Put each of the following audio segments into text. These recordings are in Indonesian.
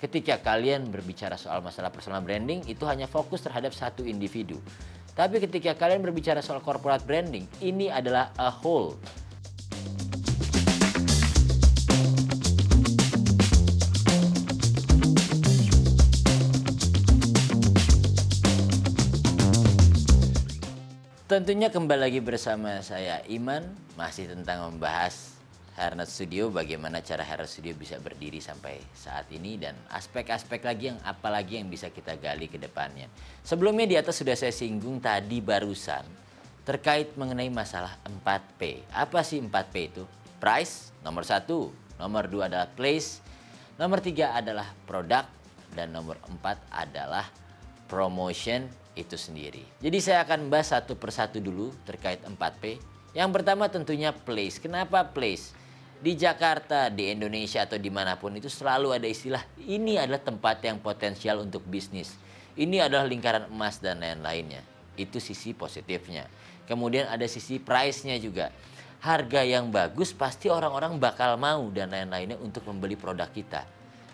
Ketika kalian berbicara soal masalah personal branding, itu hanya fokus terhadap satu individu. Tapi ketika kalian berbicara soal corporate branding, ini adalah a whole. Tentunya kembali lagi bersama saya Iman, masih tentang membahas Hairnet Studio, bagaimana cara Hairnet Studio bisa berdiri sampai saat ini dan aspek-aspek lagi yang apalagi yang bisa kita gali ke depannya. Sebelumnya di atas sudah saya singgung tadi barusan terkait mengenai masalah 4P. Apa sih 4P itu? Price, nomor 1, nomor 2 adalah place, nomor 3 adalah product, dan nomor 4 adalah promotion itu sendiri. Jadi saya akan bahas satu persatu dulu terkait 4P. Yang pertama tentunya place. Kenapa place? Di Jakarta, di Indonesia atau dimanapun itu selalu ada istilah ini adalah tempat yang potensial untuk bisnis. Ini adalah lingkaran emas dan lain-lainnya. Itu sisi positifnya. Kemudian ada sisi price-nya juga. Harga yang bagus pasti orang-orang bakal mau dan lain-lainnya untuk membeli produk kita.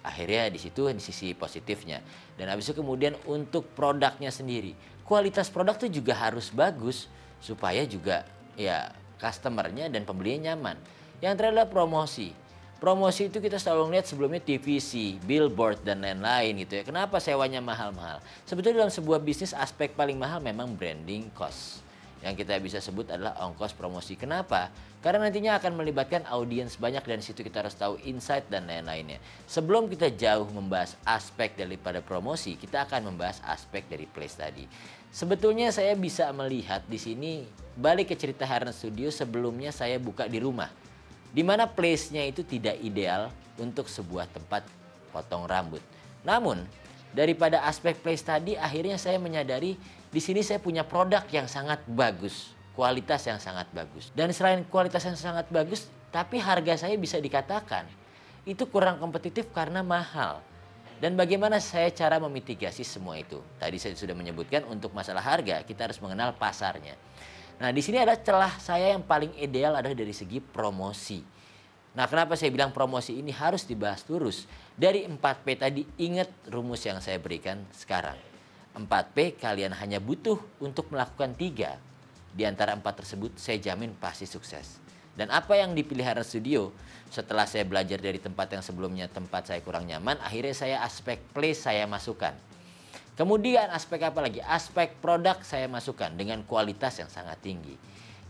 Akhirnya di situ di sisi positifnya. Dan habis itu kemudian untuk produknya sendiri. Kualitas produk itu juga harus bagus supaya juga ya customernya dan pembelinya nyaman. Yang terakhir adalah promosi. Promosi itu kita selalu lihat sebelumnya TVC, billboard dan lain-lain gitu ya. Kenapa sewanya mahal-mahal? Sebetulnya dalam sebuah bisnis aspek paling mahal memang branding cost. Yang kita bisa sebut adalah ongkos promosi. Kenapa? Karena nantinya akan melibatkan audiens banyak dan situ kita harus tahu insight dan lain-lainnya. Sebelum kita jauh membahas aspek daripada promosi, kita akan membahas aspek dari place tadi. Sebetulnya saya bisa melihat di sini balik ke cerita Hairnet Studio sebelumnya saya buka di rumah. Di mana place-nya itu tidak ideal untuk sebuah tempat potong rambut. Namun daripada aspek place tadi akhirnya saya menyadari di sini saya punya produk yang sangat bagus, kualitas yang sangat bagus. Dan selain kualitas yang sangat bagus, tapi harga saya bisa dikatakan itu kurang kompetitif karena mahal. Dan bagaimana saya cara memitigasi semua itu? Tadi saya sudah menyebutkan untuk masalah harga, kita harus mengenal pasarnya. Nah, di sini ada celah saya yang paling ideal adalah dari segi promosi. Nah, kenapa saya bilang promosi ini harus dibahas lurus? Dari 4P tadi, ingat rumus yang saya berikan sekarang. 4P kalian hanya butuh untuk melakukan 3. Di antara 4 tersebut saya jamin pasti sukses. Dan apa yang dipilih Hairnet Studio setelah saya belajar dari tempat yang sebelumnya tempat saya kurang nyaman, akhirnya saya aspek place saya masukkan. Kemudian aspek apa lagi? Aspek produk saya masukkan dengan kualitas yang sangat tinggi.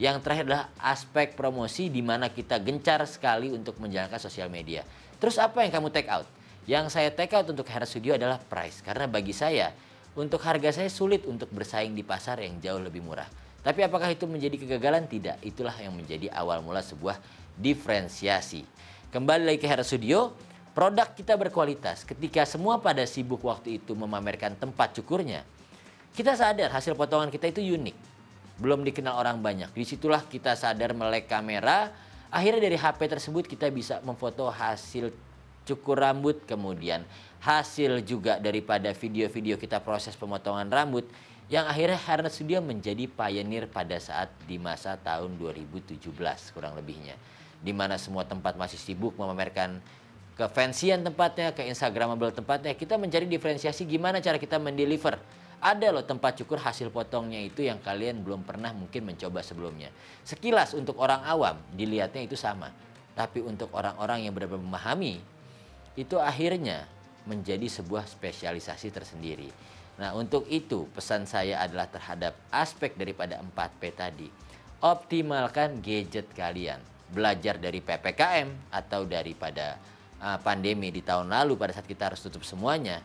Yang terakhir adalah aspek promosi di mana kita gencar sekali untuk menjalankan sosial media. Terus apa yang kamu take out? Yang saya take out untuk Hairnet Studio adalah price. Karena bagi saya untuk harga saya sulit untuk bersaing di pasar yang jauh lebih murah. Tapi apakah itu menjadi kegagalan? Tidak. Itulah yang menjadi awal mula sebuah diferensiasi. Kembali lagi ke Hairnet Studio, produk kita berkualitas. Ketika semua pada sibuk waktu itu memamerkan tempat cukurnya, kita sadar hasil potongan kita itu unik. Belum dikenal orang banyak. Disitulah kita sadar melek kamera. Akhirnya dari HP tersebut kita bisa memfoto hasil cukur rambut, kemudian hasil juga daripada video-video kita proses pemotongan rambut, yang akhirnya Hairnet Studio menjadi pioneer pada saat di masa tahun 2017 kurang lebihnya, di mana semua tempat masih sibuk memamerkan kefansian tempatnya, ke Instagramable tempatnya. Kita mencari diferensiasi gimana cara kita mendeliver. Ada loh tempat cukur hasil potongnya itu yang kalian belum pernah mungkin mencoba sebelumnya. Sekilas untuk orang awam dilihatnya itu sama, tapi untuk orang-orang yang benar-benar memahami itu akhirnya menjadi sebuah spesialisasi tersendiri. Nah, untuk itu pesan saya adalah terhadap aspek daripada 4P tadi. Optimalkan gadget kalian. Belajar dari PPKM atau daripada pandemi di tahun lalu pada saat kita harus tutup semuanya.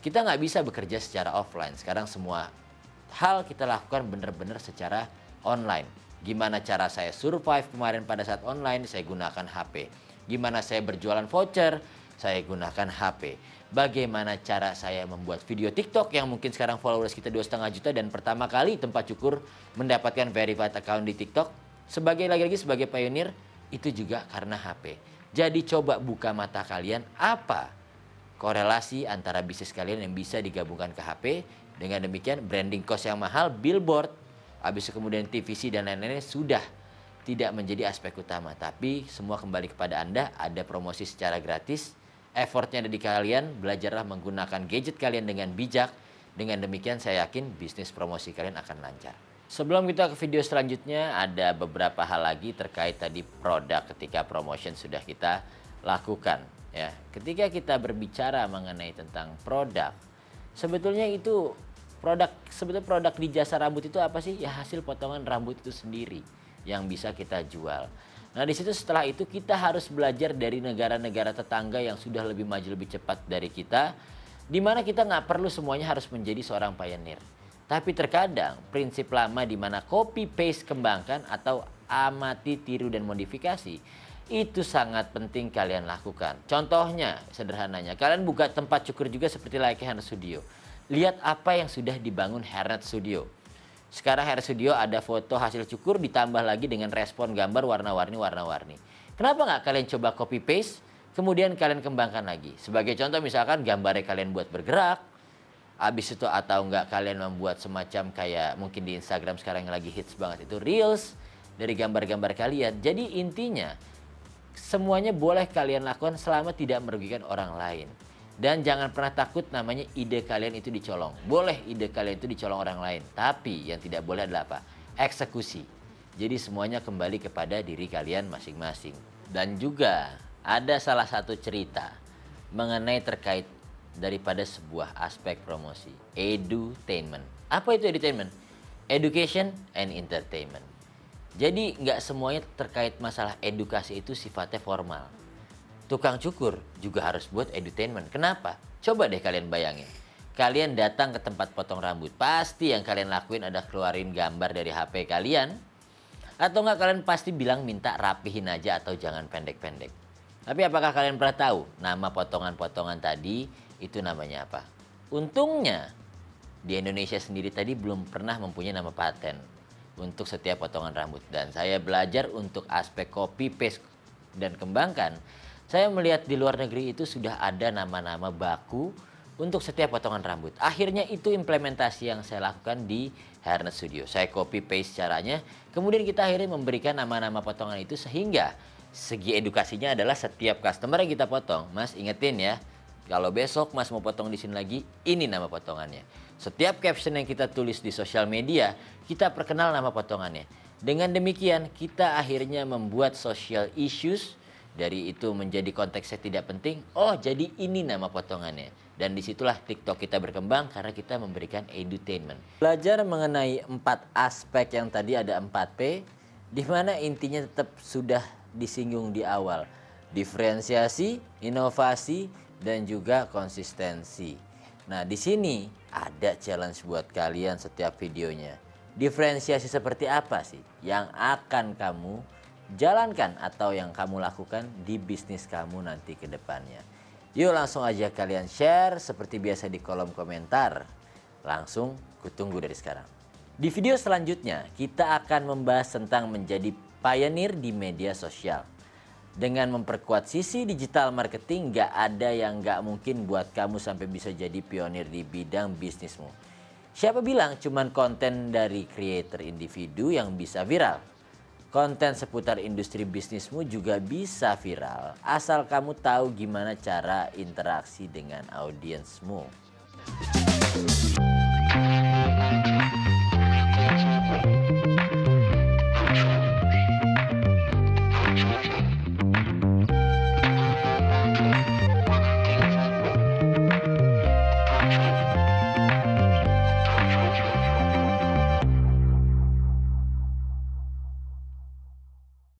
Kita nggak bisa bekerja secara offline. Sekarang semua hal kita lakukan benar-benar secara online. Gimana cara saya survive kemarin pada saat online? Saya gunakan HP. Gimana saya berjualan voucher? Saya gunakan HP. Bagaimana cara saya membuat video TikTok yang mungkin sekarang followers kita 2,5 juta dan pertama kali tempat cukur mendapatkan verified account di TikTok. Sebagai lagi-lagi sebagai pioneer itu juga karena HP. Jadi coba buka mata kalian apa korelasi antara bisnis kalian yang bisa digabungkan ke HP. Dengan demikian branding cost yang mahal, billboard, habis itu kemudian TVC dan lain-lainnya sudah tidak menjadi aspek utama. Tapi semua kembali kepada Anda, ada promosi secara gratis, Effortnya ada di kalian, belajarlah menggunakan gadget kalian dengan bijak. Dengan demikian saya yakin bisnis promosi kalian akan lancar. Sebelum kita ke video selanjutnya, ada beberapa hal lagi terkait tadi produk ketika promotion sudah kita lakukan. Ya, ketika kita berbicara mengenai tentang produk, sebetulnya produk di jasa rambut itu apa sih? Ya hasil potongan rambut itu sendiri yang bisa kita jual. Nah di situ setelah itu kita harus belajar dari negara-negara tetangga yang sudah lebih maju lebih cepat dari kita, di mana kita nggak perlu semuanya harus menjadi seorang pioneer. Tapi terkadang prinsip lama di mana copy paste kembangkan atau amati, tiru dan modifikasi itu sangat penting kalian lakukan. Contohnya sederhananya, kalian buka tempat cukur juga seperti layaknya Hairnet Studio. Lihat apa yang sudah dibangun Hairnet Studio. Sekarang Hairnet Studio ada foto hasil cukur ditambah lagi dengan respon gambar warna-warni. Kenapa nggak kalian coba copy paste, kemudian kalian kembangkan lagi. Sebagai contoh misalkan gambarnya kalian buat bergerak, habis itu atau enggak kalian membuat semacam kayak mungkin di Instagram sekarang yang lagi hits banget itu Reels dari gambar-gambar kalian. Jadi intinya semuanya boleh kalian lakukan selama tidak merugikan orang lain. Dan jangan pernah takut namanya ide kalian itu dicolong. Boleh ide kalian itu dicolong orang lain. Tapi yang tidak boleh adalah apa? Eksekusi. Jadi semuanya kembali kepada diri kalian masing-masing. Dan juga ada salah satu cerita mengenai terkait daripada sebuah aspek promosi, edutainment. Apa itu edutainment? Education and entertainment. Jadi nggak semuanya terkait masalah edukasi itu sifatnya formal. Tukang cukur juga harus buat edutainment. Kenapa? Coba deh kalian bayangin. Kalian datang ke tempat potong rambut, pasti yang kalian lakuin ada keluarin gambar dari HP kalian, atau nggak kalian pasti bilang minta rapihin aja atau jangan pendek-pendek. Tapi apakah kalian pernah tahu nama potongan-potongan tadi itu namanya apa? Untungnya di Indonesia sendiri tadi belum pernah mempunyai nama paten untuk setiap potongan rambut. Dan saya belajar untuk aspek copy paste dan kembangkan. Saya melihat di luar negeri itu sudah ada nama-nama baku untuk setiap potongan rambut. Akhirnya itu implementasi yang saya lakukan di Hairnet Studio. Saya copy paste caranya, kemudian kita akhirnya memberikan nama-nama potongan itu sehingga segi edukasinya adalah setiap customer yang kita potong, Mas ingetin ya, kalau besok Mas mau potong di sini lagi, ini nama potongannya. Setiap caption yang kita tulis di sosial media, kita perkenal nama potongannya. Dengan demikian, kita akhirnya membuat social issues, dari itu menjadi konteksnya tidak penting. Oh, jadi ini nama potongannya. Dan disitulah TikTok kita berkembang karena kita memberikan edutainment. Belajar mengenai 4 aspek yang tadi ada 4P, di mana intinya tetap sudah disinggung di awal. Diferensiasi, inovasi, dan juga konsistensi. Nah, di sini ada challenge buat kalian setiap videonya. Diferensiasi seperti apa sih yang akan kamu jalankan atau yang kamu lakukan di bisnis kamu nanti ke depannya? Yuk langsung aja kalian share seperti biasa di kolom komentar. Langsung kutunggu dari sekarang. Di video selanjutnya kita akan membahas tentang menjadi pioneer di media sosial. Dengan memperkuat sisi digital marketing, gak ada yang gak mungkin buat kamu sampai bisa jadi pionir di bidang bisnismu. Siapa bilang cuman konten dari creator individu yang bisa viral? Konten seputar industri bisnismu juga bisa viral, asal kamu tahu gimana cara interaksi dengan audiensmu.